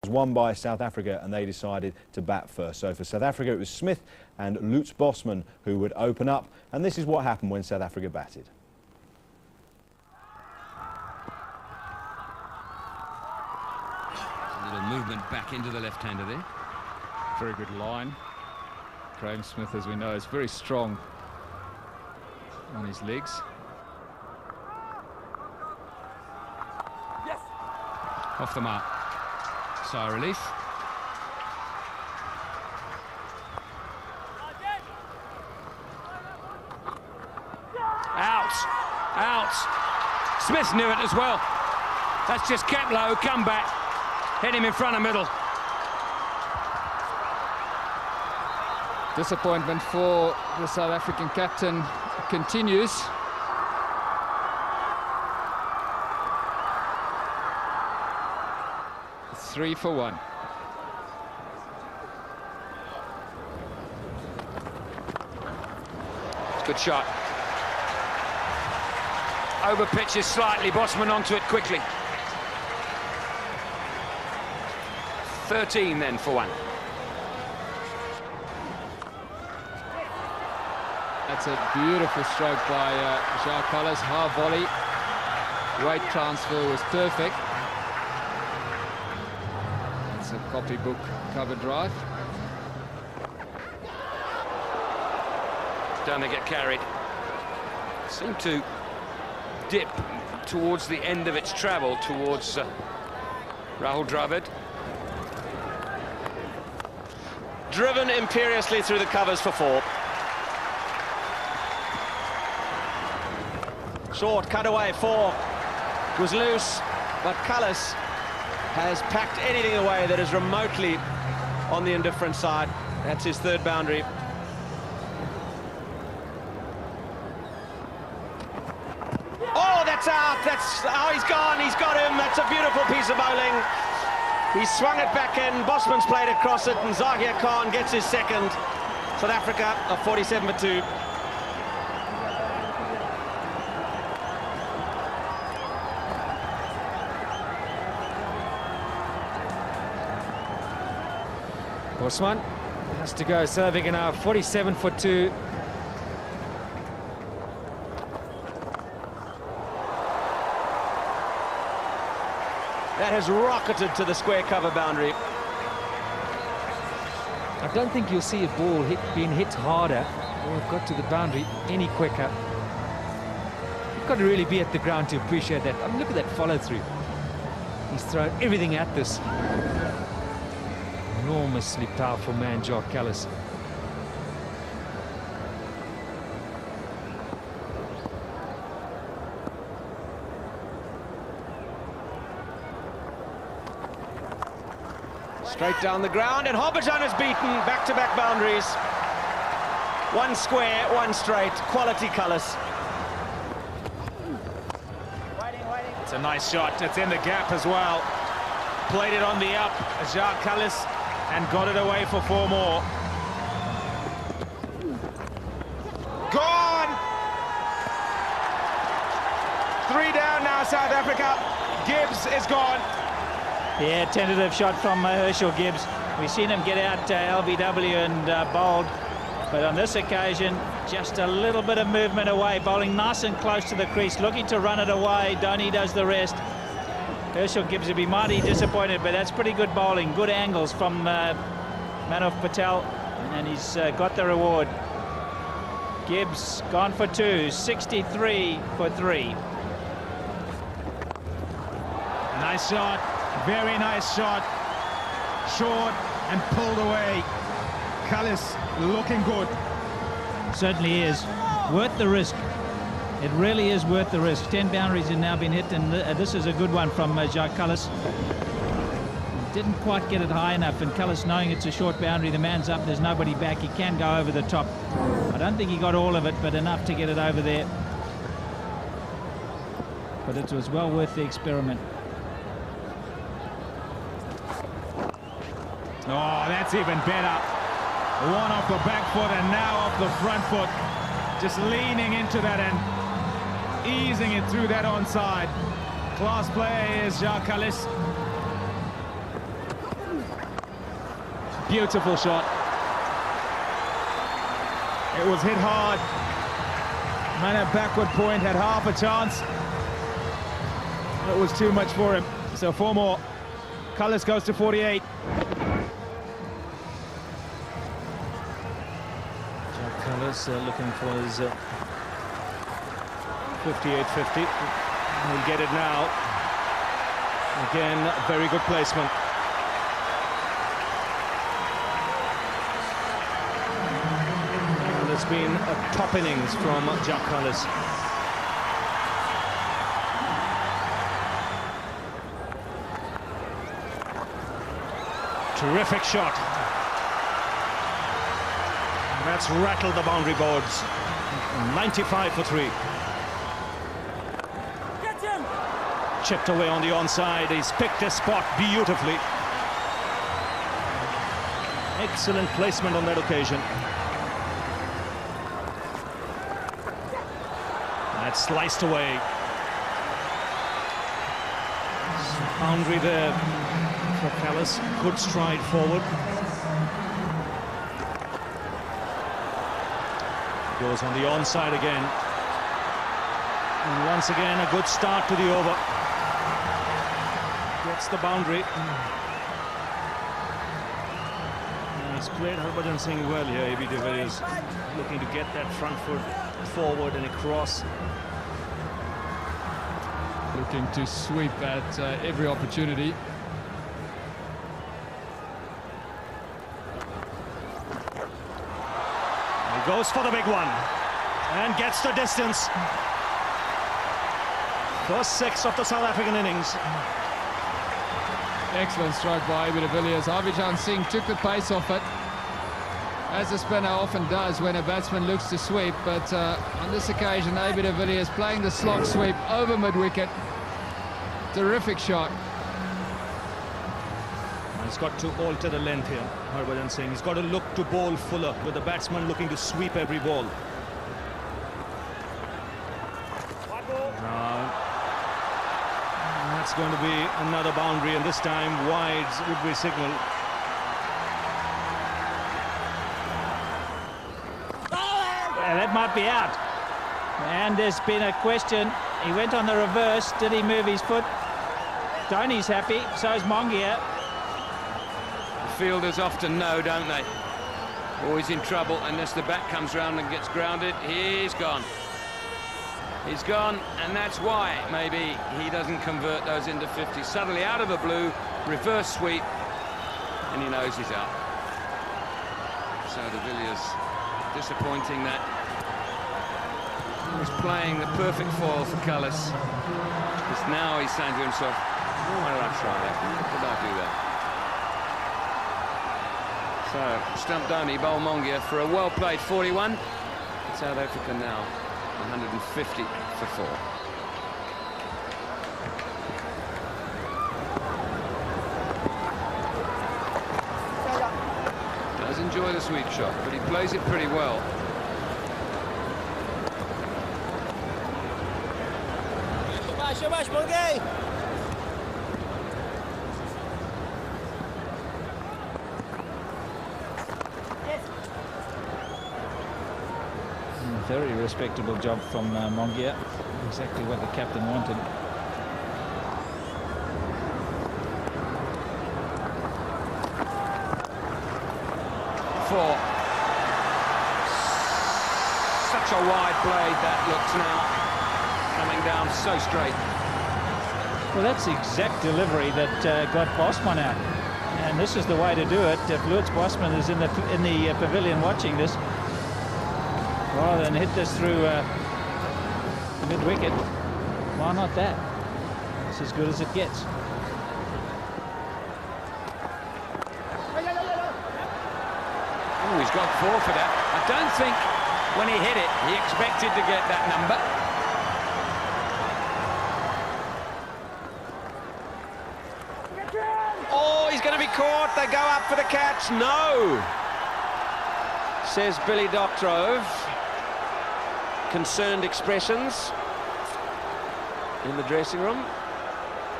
was won by South Africa, and they decided to bat first. So for South Africa, it was Smith and Lutz Bosman who would open up, and this is what happened when South Africa batted. A little movement back into the left-hander there. Very good line. Graham Smith, as we know, is very strong on his legs. Yes. Off the mark. Sigh of relief. Out. Out. Smith knew it as well. That's just kept low, come back. Hit him in front of middle. Disappointment for the South African captain continues. Three for one. Good shot. Over pitches slightly, Bosman onto it quickly. 13 then for one. That's a beautiful stroke by Jacques Kallis. Half volley. Weight transfer was perfect. It's a copybook cover drive. Down they get carried. Seemed to dip towards the end of its travel towards Rahul Dravid. Driven imperiously through the covers for four. Short cutaway, four was loose, but Kallis has packed anything away that is remotely on the indifferent side. That's his third boundary. Oh, that's out. That's how he's gone. He's got him. That's a beautiful piece of bowling. He swung it back in. Bosman's played across it, and Zahir Khan gets his second. South Africa are 47 for 2. Bosman has to go serving now, 47 for 2. That has rocketed to the square cover boundary. I don't think you'll see a ball being hit harder or got to the boundary any quicker. You've got to really be at the ground to appreciate that. I mean, look at that follow-through. He's thrown everything at this. Enormously powerful man, Jacques Kallis. Straight down the ground, and Hobbiton is beaten. Back-to-back boundaries. One square, one straight. Quality Kallis. It's a nice shot. It's in the gap as well. Played it on the up, Jacques Kallis, and got it away for 4 more. Gone! 3 down now, South Africa. Gibbs is gone. Yeah, tentative shot from Herschel Gibbs. We've seen him get out LBW and bowled, but on this occasion, just a little bit of movement away, bowling nice and close to the crease, looking to run it away. Dhoni does the rest. Herschel Gibbs would be mighty disappointed, but that's pretty good bowling. Good angles from Manav Patel, and he's got the reward. Gibbs gone for 2, 63 for 3. Nice shot. Very nice shot. Short and pulled away. Kallis looking good. Certainly is. Worth the risk. It really is worth the risk. 10 boundaries have now been hit, and this is a good one from Jacques Kallis. Didn't quite get it high enough, and Kallis, knowing it's a short boundary, the man's up, there's nobody back, he can go over the top. I don't think he got all of it, but enough to get it over there. But it was well worth the experiment. Oh, that's even better. One off the back foot and now off the front foot. Just leaning into that and easing it through that onside. Class play is Jacques Kallis. Beautiful shot. It was hit hard. Man at backward point had half a chance. It was too much for him. So 4 more. Cullis goes to 48. Jack Cullis looking for his 58-50. He'll get it now. Again, very good placement. And there's been a top innings from Jack Cullis. Terrific shot. That's rattled the boundary boards. 95 for 3. Chipped away on the onside. He's picked his spot beautifully. Excellent placement on that occasion. That's sliced away. Boundary there for Cullis. Good stride forward. Goes on the onside again. And once again, a good start to the over. Gets the boundary. And he's played Harbhajan Singh well here. AB de Villiers looking to get that front foot forward and across. Looking to sweep at every opportunity. He goes for the big one and gets the distance. First 6 of the South African innings. Excellent strike by AB de Villiers. Harbhajan Singh took the pace off it, as a spinner often does when a batsman looks to sweep, but on this occasion AB de Villiers playing the slog sweep over mid-wicket. Terrific shot. He's got to alter the length here, Harbhajan Singh. He's got to look to bowl fuller, with the batsman looking to sweep every ball. That's going to be another boundary, and this time wides would be signal. That might be out. And there's been a question. He went on the reverse. Did he move his foot? Dhoni's happy. So's Mongia. Fielders often know, don't they? Always in trouble unless the bat comes round and gets grounded. He's gone. He's gone, and that's why maybe he doesn't convert those into 50. Suddenly, out of the blue, reverse sweep, and he knows he's out. So de Villiers disappointing that. He was playing the perfect foil for Cullis. Because now he's saying to himself, why did I try that? Why did I do that? So, stump Dhoni, bowl Mongia for a well-played 41. South Africa now 150 for 4. Does enjoy the sweep shot, but he plays it pretty well. Very respectable job from Mongia. Exactly what the captain wanted. Four. Such a wide blade that looks now. Coming down so straight. Well, that's the exact delivery that got Bosman out. And this is the way to do it. If Lewis Bosman is in the pavilion watching this, rather than hit this through mid-wicket, why not that? It's as good as it gets. Oh, he's got 4 for that. I don't think when he hit it, he expected to get that number. Oh, he's going to be caught. They go up for the catch. No, says Billy Doctrove. Concerned expressions in the dressing room.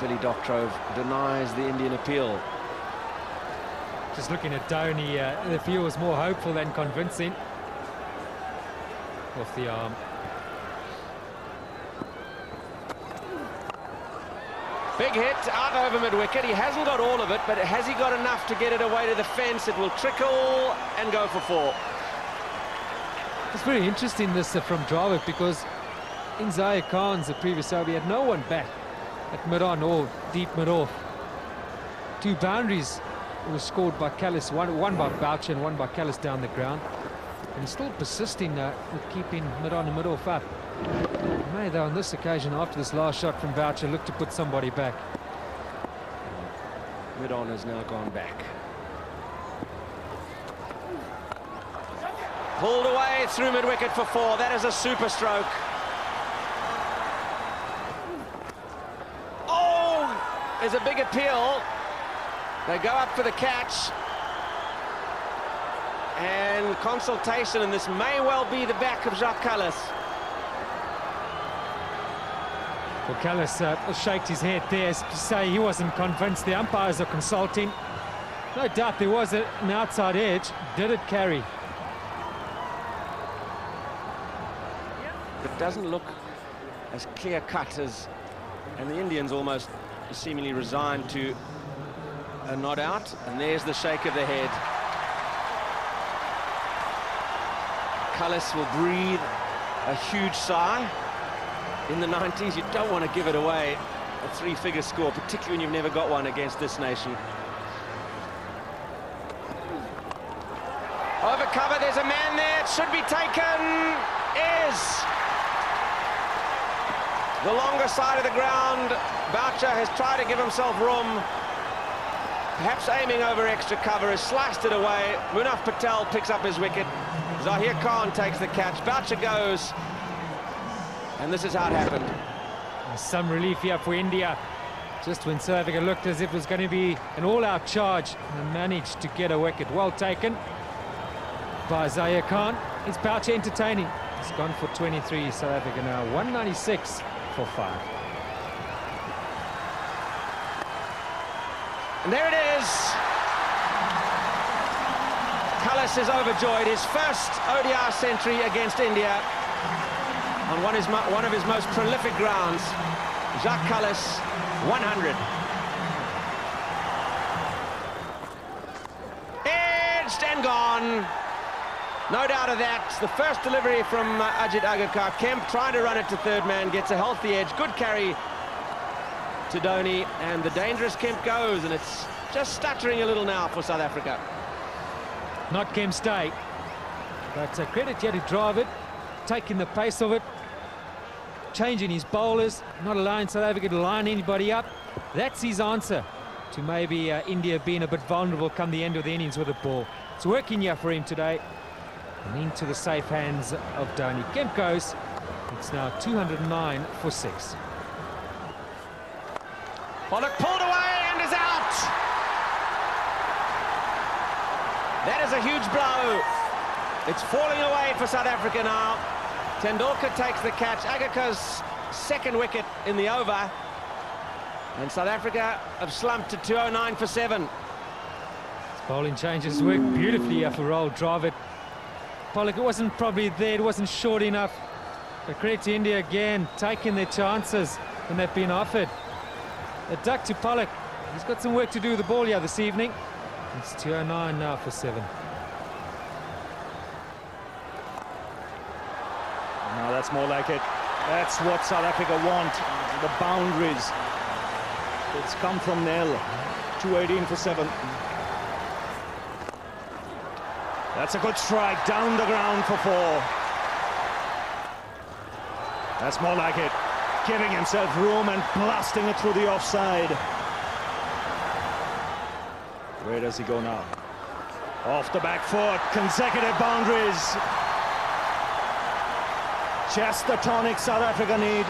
Billy Doctrove denies the Indian appeal. Just looking at Dhoni, the feel was more hopeful than convincing. Off the arm. Big hit out over mid-wicket. He hasn't got all of it, but has he got enough to get it away to the fence? It will trickle and go for 4. It's very interesting, this from Dravid, because in Zaire Khan's the previous over, he had no one back at mid-on or deep mid-off. 2 boundaries were scored by Callis, one by Boucher and one by Callis down the ground. And he's still persisting with keeping mid-on and mid-off up. He may, though, on this occasion, after this last shot from Boucher, look to put somebody back. Mid-on has now gone back. Pulled away through mid-wicket for 4. That is a super stroke. Oh! There's a big appeal. They go up for the catch. And consultation, and this may well be the back of Jacques Callis. Well, Callis shaked his head there to say he wasn't convinced. The umpires are consulting. No doubt there was an outside edge. Did it carry? It doesn't look as clear-cut as... And the Indians almost seemingly resigned to a not out. And there's the shake of the head. Callis will breathe a huge sigh. In the 90s, you don't want to give it away, a 3-figure score, particularly when you've never got one against this nation. Over cover, there's a man there, it should be taken, is. The longer side of the ground, Boucher has tried to give himself room. Perhaps aiming over extra cover, has sliced it away. Munaf Patel picks up his wicket. Zahir Khan takes the catch, Boucher goes. And this is how it happened. Some relief here for India. Just when South Africa looked as if it was going to be an all-out charge, and managed to get a wicket. Well taken by Zahir Khan. It's Boucher entertaining. It's gone for 23, South Africa now 196 for 5. And there it is. Callis is overjoyed. His first ODI century against India. On one of his most prolific grounds, Jacques Callis, 100. Edged and gone. No doubt of that. The first delivery from Ajit Agarkar. Kemp trying to run it to third man, gets a healthy edge. Good carry to Dhoni, and the dangerous Kemp goes, and it's just stuttering a little now for South Africa. Not Kemp's day, but credit here to Dravid, taking the pace of it, changing his bowlers, not allowing South Africa to line anybody up. That's his answer to maybe India being a bit vulnerable come the end of the innings with the ball. It's working here for him today, and into the safe hands of Dhoni. Kemp goes. It's now 209 for 6. Pollock pulled away and is out. That is a huge blow. It's falling away for South Africa now. Tendulkar takes the catch. Agarkar's second wicket in the over. And South Africa have slumped to 209 for 7. His bowling changes work beautifully here for Rahul Dravid. Pollock, it wasn't probably there, it wasn't short enough. But credit to India again, taking their chances when they've been offered. A duck to Pollock. He's got some work to do with the ball here this evening. It's 209 now for 7. Now that's more like it. That's what South Africa want. The boundaries. It's come from nil. 218 for 7. That's a good strike down the ground for 4. That's more like it. Giving himself room and blasting it through the offside. Where does he go now? Off the back foot, consecutive boundaries. Just the tonic South Africa need.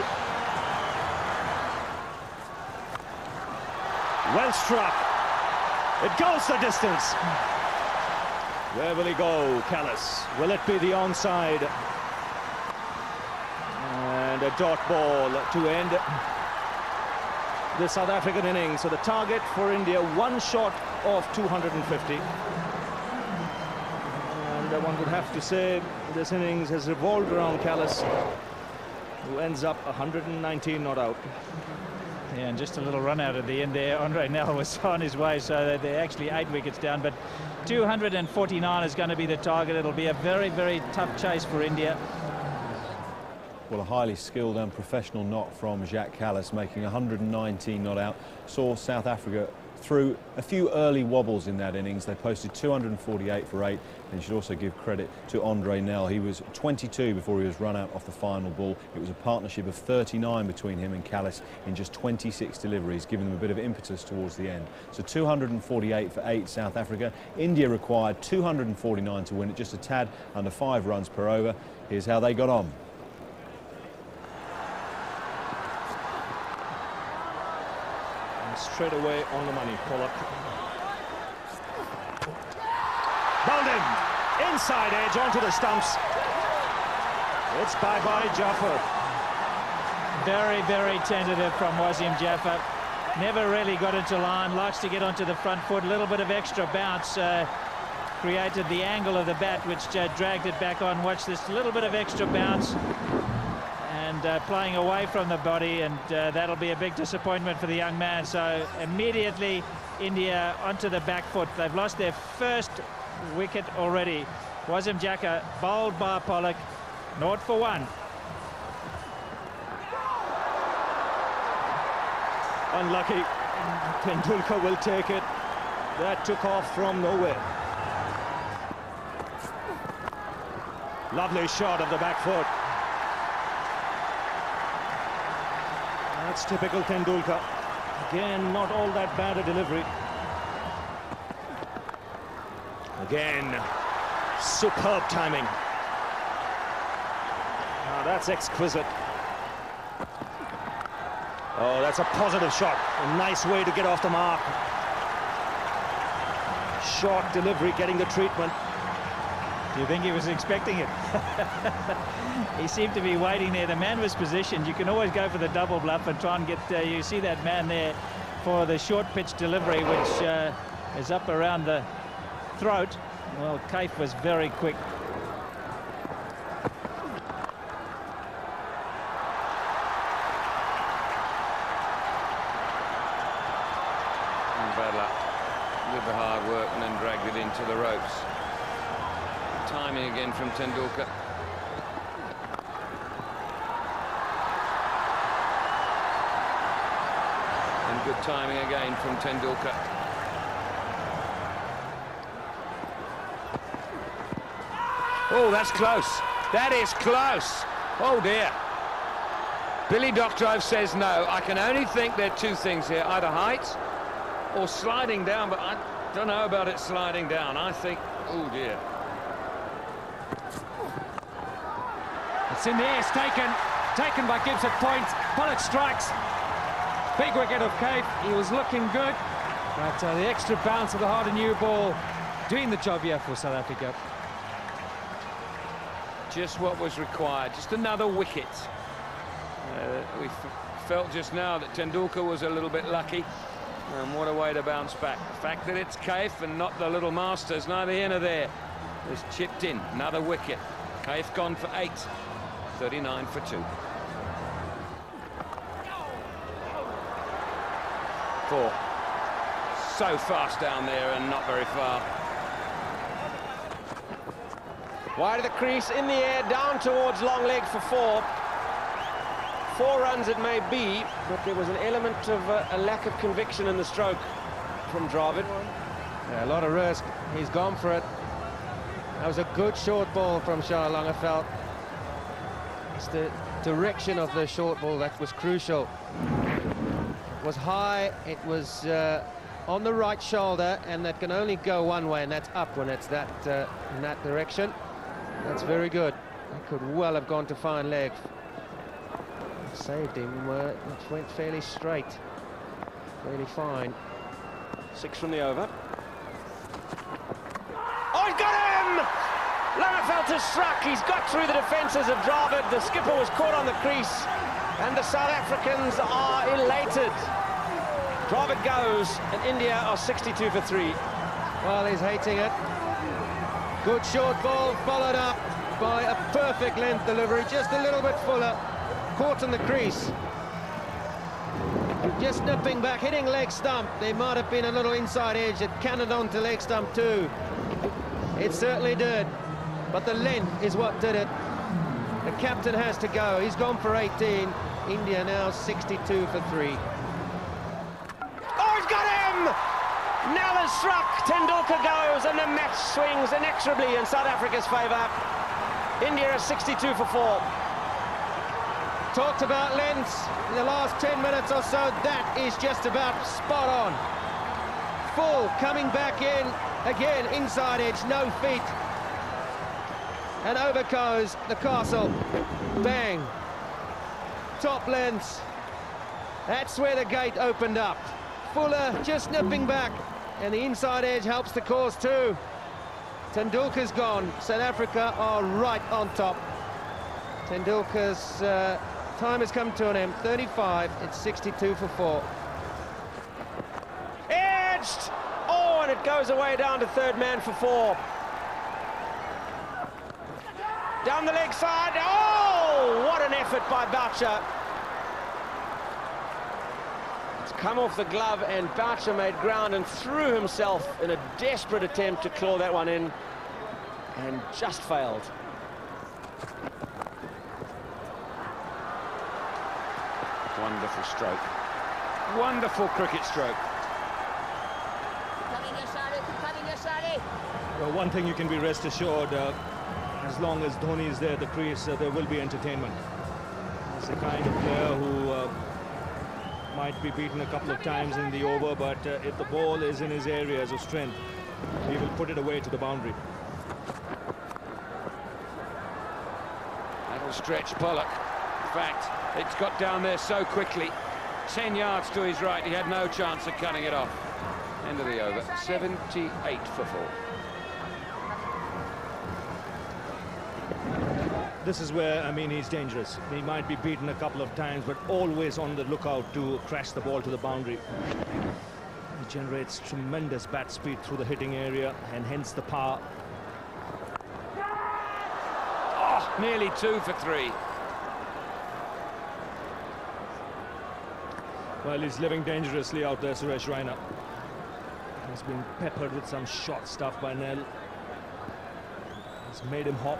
Well struck. It goes the distance. Where will he go, Callis? Will it be the onside? And a dot ball to end the South African innings. So the target for India, one shot of 250. And one would have to say this innings has revolved around Callis, who ends up 119 not out. Yeah, and just a little run out at the end there. Andre Nel was on his way, so they're actually 8 wickets down. But 249 is going to be the target. It'll be a very, very tough chase for India. Well, a highly skilled and professional knock from Jacques Kallis, making 119 not out, saw South Africa through a few early wobbles in that innings. They posted 248 for 8, and you should also give credit to Andre Nel. He was 22 before he was run out off the final ball. It was a partnership of 39 between him and Kallis in just 26 deliveries, giving them a bit of impetus towards the end. So 248 for 8 South Africa. India required 249 to win it, just a tad under 5 runs per over. Here's how they got on. Straight away on the money, Pollock. Bowled in, inside edge onto the stumps. It's bye-bye Jaffer. Very, very tentative from Wasim Jaffer. Never really got into line, likes to get onto the front foot. A little bit of extra bounce created the angle of the bat, which dragged it back on. Watch this little bit of extra bounce. And playing away from the body, and that'll be a big disappointment for the young man. So immediately India onto the back foot. They've lost their first wicket already. Wasim Jaffer bowled by Pollock, 0 for 1. Unlucky. Tendulkar will take it. That took off from nowhere. Lovely shot of the back foot. That's typical Tendulkar. Again, not all that bad a delivery. Again, superb timing. Now that's exquisite. Oh, that's a positive shot. A nice way to get off the mark. Short delivery, getting the treatment. Do you think he was expecting it? He seemed to be waiting there. The man was positioned. You can always go for the double bluff and try and get, you see that man there for the short pitch delivery, which is up around the throat. Well, Kaif was very quick. Bad luck. Did the hard work and then dragged it into the ropes. Timing again from Tendulkar. And good timing again from Tendulkar. Oh, that's close. That is close. Oh dear. Billy Doctorow says no. I can only think there are two things here, either height or sliding down, but I don't know about it sliding down. I think, oh dear. It's in the air, it's taken by Gibbs at point. Pollock strikes. Big wicket of Kaif. He was looking good, but the extra bounce of the harder new ball doing the job here for South Africa. Just what was required, just another wicket. We felt just now that Tendulkar was a little bit lucky, and what a way to bounce back. The fact that it's Kaif and not the little Masters, neither here nor there, was chipped in. Another wicket. Kaif gone for 8. 39 for 2. 4. So fast down there and not very far. Wide of the crease, in the air, down towards long leg for 4. 4 runs it may be, but there was an element of a lack of conviction in the stroke from Dravid. Yeah, a lot of risk. He's gone for it. That was a good short ball from Shah Langefeld. It's the direction of the short ball that was crucial. It was high, it was on the right shoulder, and that can only go one way, and that's up when it's that in that direction. That's very good. That could well have gone to fine leg. Saved him. It went fairly straight, fairly fine. 6 from the over. Oh, he's got him! Langefeld has struck. He's got through the defences of Dravid. The skipper was caught on the crease, and the South Africans are elated. Drive it goes, and India are 62 for 3. Well, he's hating it. Good short ball, followed up by a perfect length delivery, just a little bit fuller. Caught in the crease. Just nipping back, hitting leg stump. There might have been a little inside edge. It cannoned onto leg stump too. It certainly did. But the length is what did it. The captain has to go. He's gone for 18. India now 62 for 3. Oh, he's got him! Now they've struck. Tendulkar goes, and the match swings inexorably in South Africa's favour. India is 62 for 4. Talked about lengths in the last 10 minutes or so. That is just about spot on. Full, coming back in. Again, inside edge, no feet. And over goes the castle. Bang. Top lengths. That's where the gate opened up. Fuller just nipping back. And the inside edge helps the cause too. Tendulkar's gone. South Africa are right on top. Tendulkar's time has come to an end. 35, it's 62 for 4. Edged! Oh, and it goes away down to third man for 4. Down the leg side. Oh, what an effort by Boucher. It's come off the glove, and Boucher made ground and threw himself in a desperate attempt to claw that one in, and just failed. Wonderful stroke. Wonderful cricket stroke. Well, one thing you can be rest assured, as long as Dhoni is there at the crease, there will be entertainment. He's the kind of player who might be beaten a couple of times in the over, but if the ball is in his areas of strength, he will put it away to the boundary. That'll stretch Pollock. In fact, it's got down there so quickly. 10 yards to his right, he had no chance of cutting it off. End of the over, 78 for 4. This is where, I mean, he's dangerous. He might be beaten a couple of times, but always on the lookout to crash the ball to the boundary. He generates tremendous bat speed through the hitting area, and hence the power. Oh, nearly 2 for 3. Well, he's living dangerously out there, Suresh Raina. He's been peppered with some short stuff by Nell. It's made him hop.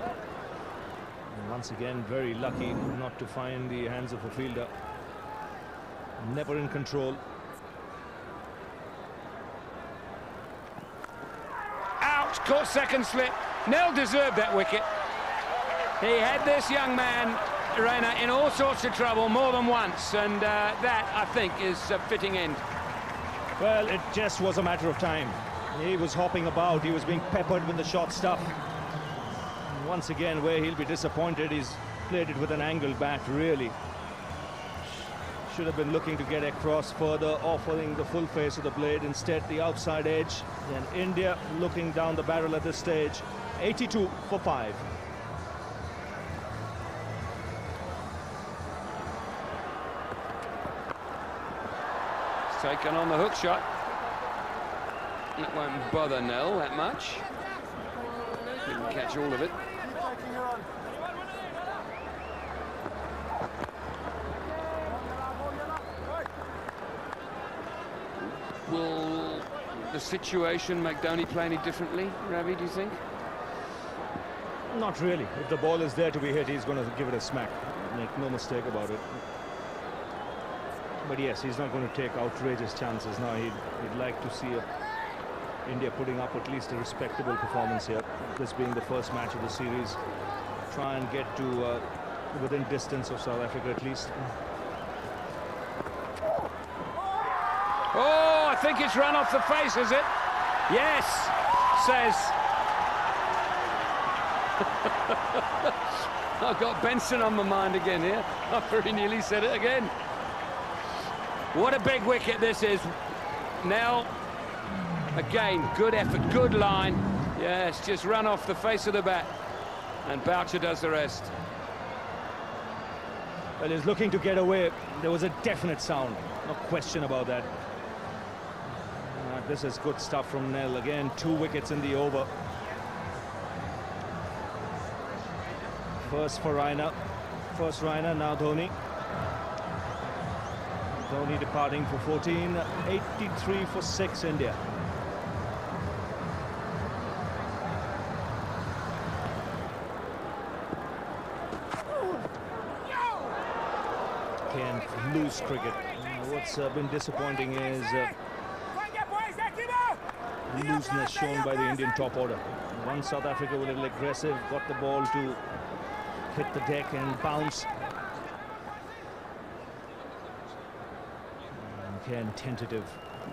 And once again, very lucky not to find the hands of a fielder. Never in control. Out, caught second slip. Nell deserved that wicket. He had this young man, Raina, in all sorts of trouble more than once, and that, I think, is a fitting end. Well, it just was a matter of time. He was hopping about, he was being peppered with the short stuff. And once again, where he'll be disappointed, he's played it with an angled bat, really. Should have been looking to get across further, offering the full face of the blade. Instead, the outside edge. Then India looking down the barrel at this stage. 82 for 5. Taken on the hook shot. It won't bother Nell that much. Didn't catch all of it. Will the situation make Dhoni play any differently, Ravi, do you think? Not really. If the ball is there to be hit, he's going to give it a smack. Make no mistake about it. But yes, he's not going to take outrageous chances now. He'd like to see India putting up at least a respectable performance here. This being the first match of the series. Try and get to within distance of South Africa at least. Oh, I think it's run off the face, is it? Yes, says. I've got Benson on my mind again here. I very nearly said it again. What a big wicket this is. Nell, again, good effort, good line. Yes, just run off the face of the bat. And Boucher does the rest. Well, he's looking to get away. There was a definite sound. No question about that. This is good stuff from Nell. Again, 2 wickets in the over. First for Raina. First Raina, now Dhoni. Dhoni departing for 14. 83 for 6, India. Again, loose cricket. What's been disappointing is looseness shown by the Indian top order. Once South Africa were a little aggressive, got the ball to hit the deck and bounce. And again, tentative,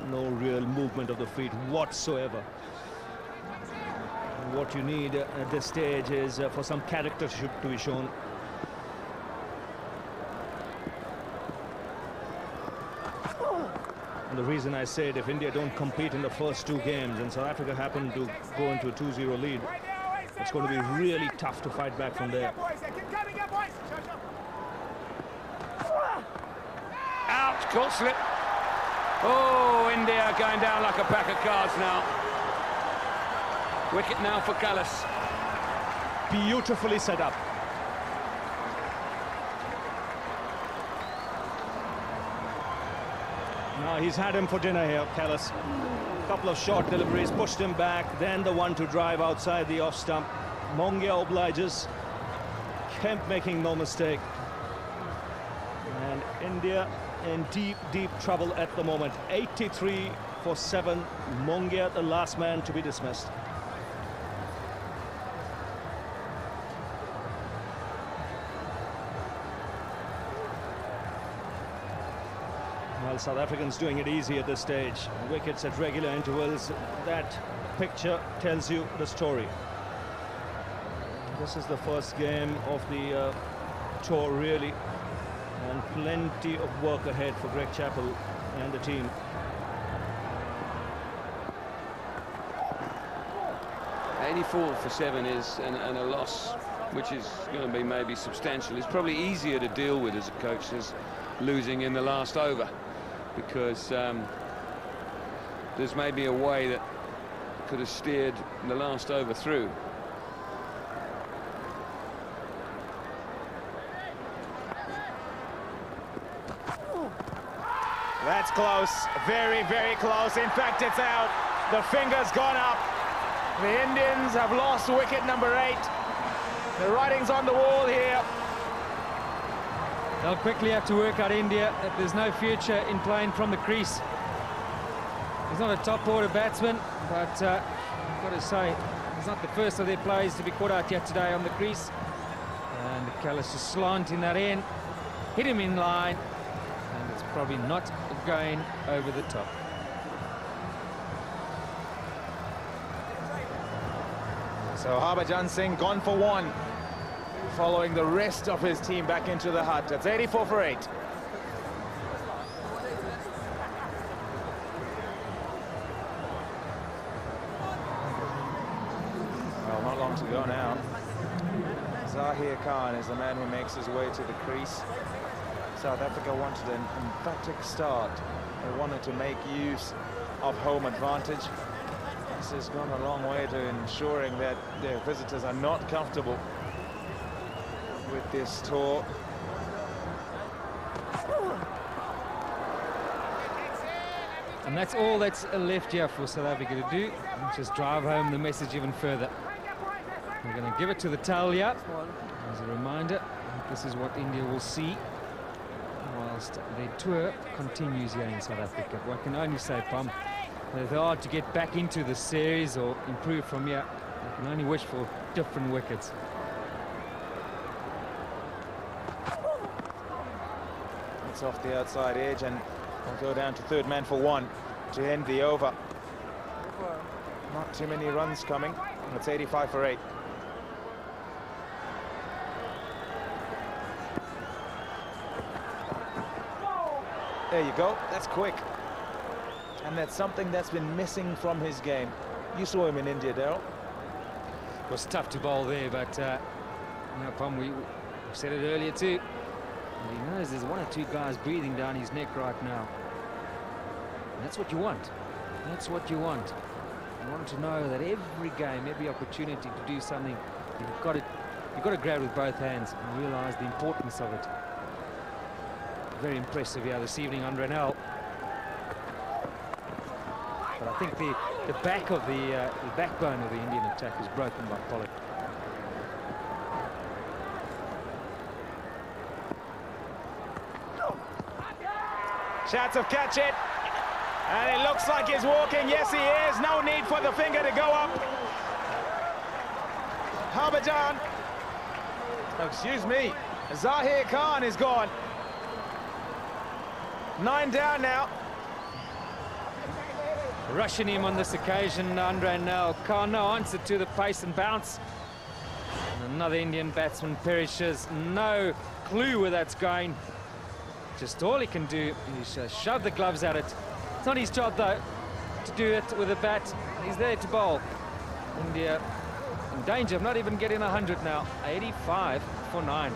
no real movement of the feet whatsoever. What you need at this stage is for some character to be shown. And the reason I said if India don't compete in the first 2 games and South Africa happen to go into a 2-0 lead, it's going to be really tough to fight back from there. Out, caught slip. Oh, India going down like a pack of cards now. Wicket now for Kallis. Beautifully set up. Now he's had him for dinner here, Kallis. A couple of short deliveries, pushed him back, then the one to drive outside the off stump. Mongia obliges. Kemp making no mistake. And India in deep, deep trouble at the moment. 83 for 7. Mongia, the last man to be dismissed. Well, South Africans doing it easy at this stage. Wickets at regular intervals. That picture tells you the story. This is the first game of the tour, really. And plenty of work ahead for Greg Chappell and the team. $84 for 7 is and a loss which is going to be maybe substantial. It's probably easier to deal with as a coach as losing in the last over, because there's maybe a way that could have steered the last over through. That's close, very, very close. In fact, it's out. The finger's gone up. The Indians have lost wicket number 8. The writing's on the wall here. They'll quickly have to work out, India, that there's no future in playing from the crease. He's not a top order batsman, but I've got to say, he's not the first of their players to be caught out yet today on the crease. And Kallis is slanting that in, hit him in line, and it's probably not going over the top. So Harbhajan Singh gone for 1, following the rest of his team back into the hut. It's 84 for 8. Well, not long to go now. Zahir Khan is the man who makes his way to the crease. South Africa wanted an emphatic start. They wanted to make use of home advantage. This has gone a long way to ensuring that their visitors are not comfortable with this tour. And that's all that's left here for South Africa to do. Just drive home the message even further. We're going to give it to the Talia as a reminder. This is what India will see whilst their tour continues here in South Africa. What I can only say, Pom, that it's hard to get back into the series or improve from here. I can only wish for different wickets. It's off the outside edge, and we'll go down to third man for 1 to end the over. Not too many runs coming. It's 85 for 8. There you go. That's quick. And that's something that's been missing from his game. You saw him in India, Daryl. It was tough to bowl there, but you know, Pom, we said it earlier too. And he knows there's one or two guys breathing down his neck right now. And that's what you want. That's what you want. You want to know that every game, every opportunity to do something, you've got to grab with both hands and realize the importance of it. Very impressive here this evening on Renell. But I think the back of the backbone of the Indian attack is broken by Pollock. Chance of catch it. And it looks like he's walking. Yes, he is. No need for the finger to go up. Harbhajan. Oh, excuse me. Zahir Khan is gone. 9 down now. Rushing him on this occasion, Andre Nell. Khan no answer to the pace and bounce. And another Indian batsman perishes. No clue where that's going. Just all he can do is shove the gloves at it. It's not his job, though, to do it with a bat. He's there to bowl. India in danger of not even getting 100 now. 85 for 9.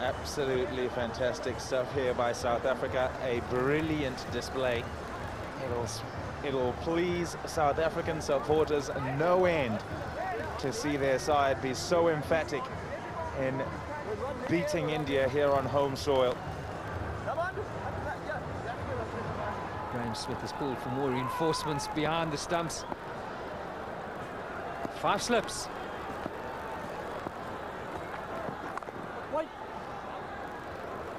Absolutely fantastic stuff here by South Africa. A brilliant display. It'll please South African supporters no end to see their side be so emphatic in beating India here on home soil. Graham Smith has called for more reinforcements behind the stumps. 5 slips.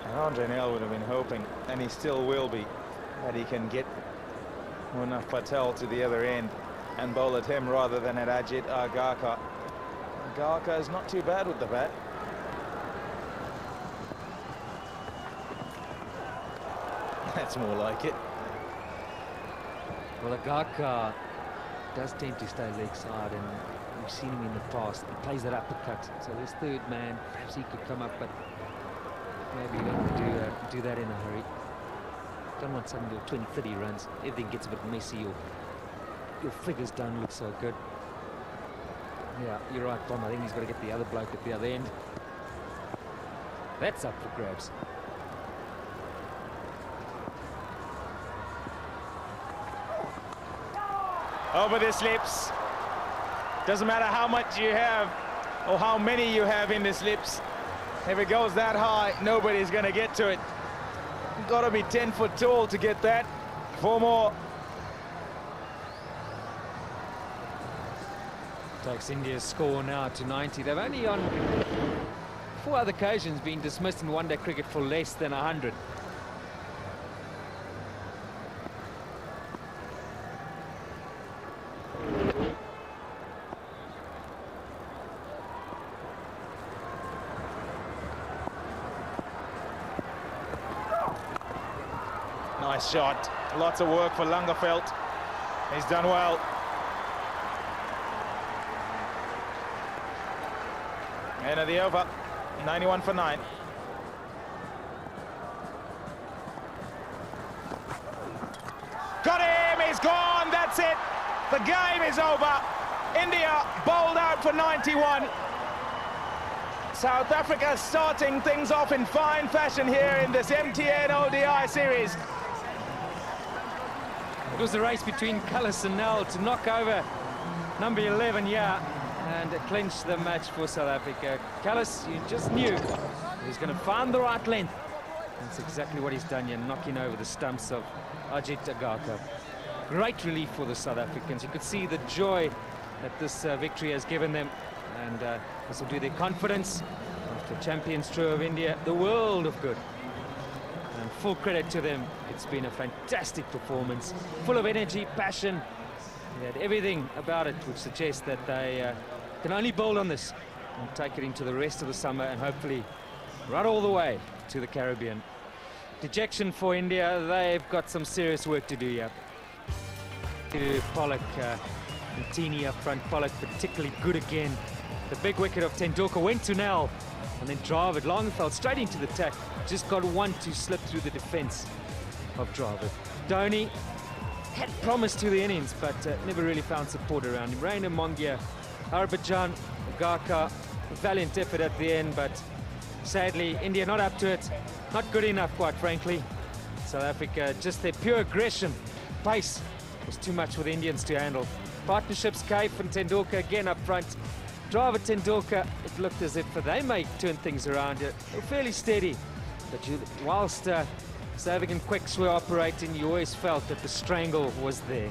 And Andre Nell would have been hoping, and he still will be, that he can get Munaf Patel to the other end and bowl at him rather than at Ajit Agarkar. Agarkar is not too bad with the bat. That's more like it. Well, Agarkar does tend to stay leg side, and we've seen him in the past. He plays that uppercut, so this third man, perhaps he could come up, but maybe you don't want to do that in a hurry. Don't want something to 20, 30 runs. Everything gets a bit messy, or your figures don't look so good. Yeah, you're right, Tom. I think he's got to get the other bloke at the other end. That's up for grabs. Over the slips. Doesn't matter how much you have or how many you have in the slips. If it goes that high, nobody's going to get to it. Got to be 10 foot tall to get that. 4 more. Takes India's score now to 90. They've only on 4 other occasions been dismissed in one-day cricket for less than 100. Nice shot. Lots of work for Langerfeldt. He's done well. End of the over. 91 for 9. Got him! He's gone! That's it! The game is over. India bowled out for 91. South Africa starting things off in fine fashion here in this MTN ODI series. It was a race between Kallis and Nell to knock over number 11, and clinch the match for South Africa. Kallis, you just knew he's going to find the right length. That's exactly what he's done here, knocking over the stumps of Ajit Agarkar. Great relief for the South Africans. You could see the joy that this victory has given them, and this will do their confidence after Champions Tour of India the world of good. And full credit to them. It's been a fantastic performance, full of energy, passion. They had everything about it which suggests that they can only build on this and take it into the rest of the summer and hopefully run all the way to the Caribbean. Dejection for India. They've got some serious work to do here. To Pollock, and Tini up front. Pollock particularly good again. The big wicket of Tendulkar went to Nell and then Dravid. Langenfeld straight into the attack. Just got one to slip through the defence of Dravid. Dhoni had promise to the innings, but never really found support around him. Raina Mongia, Harbhajan, Gaka, valiant effort at the end, but sadly, India not up to it. Not good enough, quite frankly. South Africa, just their pure aggression, pace was too much for the Indians to handle. Partnerships, Kaif and Tendulkar again up front. Driver Tendulkar, it looked as if they may turn things around here. They're fairly steady, but whilst Savig and Quicks were operating, you always felt that the strangle was there.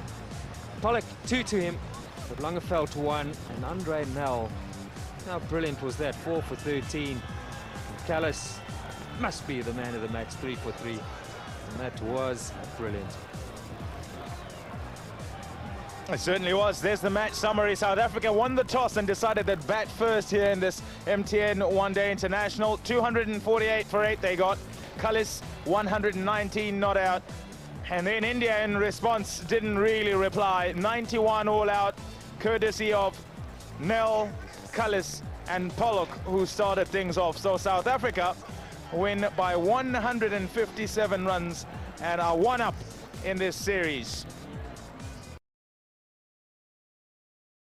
Pollock 2 to him, but Langeveld 1, and Andre Nel. How brilliant was that? 4 for 13. Callis must be the man of the match, 3 for 3. And that was brilliant. It certainly was. There's the match summary. South Africa won the toss and decided to bat first here in this MTN One-Day International. 248 for 8 they got. Cullis 119 not out. And then India in response didn't really reply. 91 all out, courtesy of Nel, Cullis and Pollock, who started things off. So South Africa win by 157 runs and are 1 up in this series.